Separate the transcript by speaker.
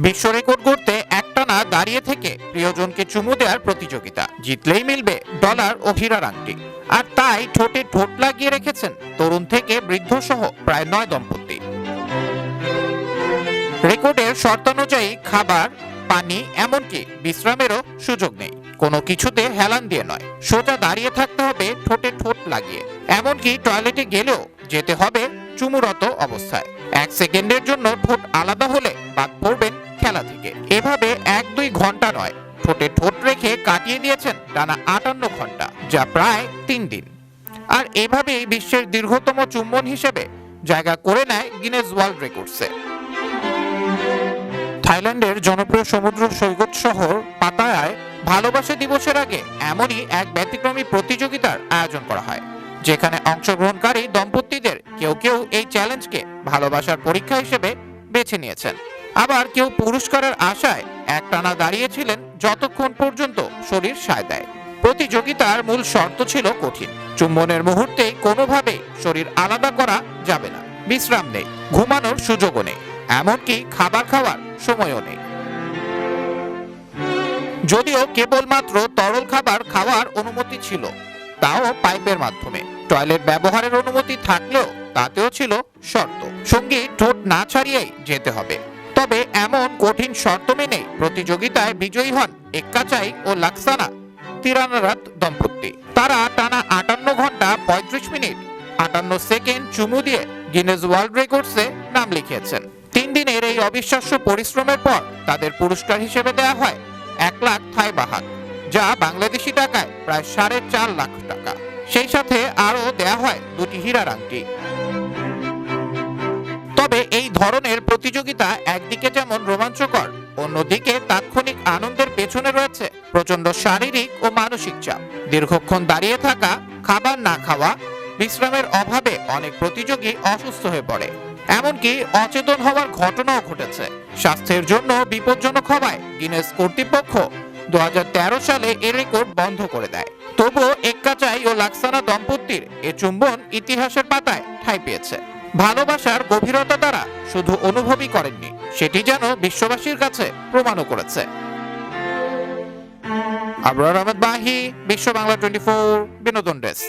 Speaker 1: বিশ্ব রেকর্ড করতে একটানা দাঁড়িয়ে থেকে প্রিয়জনকে চুমু দেওয়ার প্রতিযোগিতা, জিতলেই মিলবে ডলার ও হীরার আংটি। আর তাই ঠোঁটে ঠোঁট লাগিয়ে রেখেছেন তরুণ থেকে বৃদ্ধ সহ প্রায় 9 দম্পতি। রেকর্ডের শর্তানুযায়ী খাবার, পানি, এমনকি বিশ্রামেরও সুযোগ নেই। কোনো কিছুতে হেলান দিয়ে নয়, সোজা দাঁড়িয়ে থাকতে হবে ঠোঁটে ঠোঁট লাগিয়ে। এমনকি টয়লেটে গেলেও যেতে হবে চুমুরত অবস্থায়। 1 সেকেন্ডের জন্য ঠোঁট আলাদা হলে বাদ পড়বেন খেলা থেকে। এভাবে 1-2 ঘন্টা নয়, ঠোঁটে ঠোঁট রেখে কাটিয়ে দিয়েছেন টানা 58 ঘন্টা, যা প্রায় 3 দিন। আর এভাবেই বিশ্বের দীর্ঘতম চুম্বন হিসেবে জায়গা করে নেয় গিনেস ওয়ার্ল্ড রেকর্ডসে। থাইল্যান্ডের জনপ্রিয় সমুদ্র সৈকত শহর পাতায়ায় ভালোবাসা দিবসের আগে এমনই এক ব্যতিক্রমী প্রতিযোগিতার আয়োজন করা হয়, যেখানে অংশগ্রহণকারী দম্পতিদের কেউ কেউ এই চ্যালেঞ্জকে ভালোবাসার পরীক্ষা হিসেবে বেছে নিয়েছেন। আবার কেউ পুরস্কারের আশায় একটানা দাঁড়িয়েছিলেন যতক্ষণ পর্যন্ত শরীর সায় দেয়। প্রতিযোগিতার মূল শর্ত ছিল কঠিন। চুম্বনের মুহূর্তেই কোনোভাবেই শরীর আলাদা করা যাবে না, বিশ্রাম নেই, ঘুমানোর সুযোগও নেই, এমনকি খাবার খাওয়ার সময়ও নেই। যদিও কেবলমাত্র তরল খাবার খাওয়ার অনুমতি ছিল, তাও পাইপের মাধ্যমে। টয়লেট ব্যবহারের অনুমতি থাকলেও তাতেও ছিল শর্ত, সঙ্গী ঠোঁট না ছাড়িয়েই যেতে হবে। তবে এমন কঠিন শর্ত মেনে প্রতিযোগিতায় বিজয়ী হন এক্কাচাই ও লাক্সানা তিরানারাত দম্পতি। তারা টানা 58 ঘন্টা 35 মিনিট 58 সেকেন্ড চুমু দিয়ে গিনেস ওয়ার্ল্ড রেকর্ডসে নাম লিখিয়েছেন। 3 দিনের এই অবিশ্বাস্য পরিশ্রমের পর তাদের পুরস্কার হিসেবে দেওয়া হয় 1 লাখ থাই বাহাত, যা বাংলাদেশি টাকায় প্রায় 4.5 লাখ টাকা। সেই সাথে আরও দেয়া হয় 2টি হীরার আংটি। তবে এই ধরনের প্রতিযোগিতা একদিকে যেমন রোমাঞ্চকর, অন্যদিকে তাৎক্ষণিক আনন্দের পেছনে রয়েছে প্রচন্ড শারীরিক ও মানসিক চাপ। দীর্ঘক্ষণ দাঁড়িয়ে থাকা, খাবার না খাওয়া, বিশ্রামের অভাবে অনেক প্রতিযোগী অসুস্থ হয়ে পড়ে, এমনকি অচেতন হওয়ার ঘটনাও ঘটেছে। স্বাস্থ্যের জন্য বিপজ্জনক হওয়ায় গিনেস কর্তৃপক্ষ 2013 সালে এ রেকর্ড বন্ধ করে দেয়। তবুও এক্কাচাই ও লাক্সানা দম্পতির এ চুম্বন ইতিহাসের পাতায় ঠাঁই পেয়েছে। ভালোবাসার গভীরতা দ্বারা শুধু অনুভবই করেননি, সেটি যেন বিশ্ববাসীর কাছে প্রমাণও করেছে। আবরার আহমেদ বাহি, বিশ্ব বাংলা 24 বিনোদন ডেস্ক।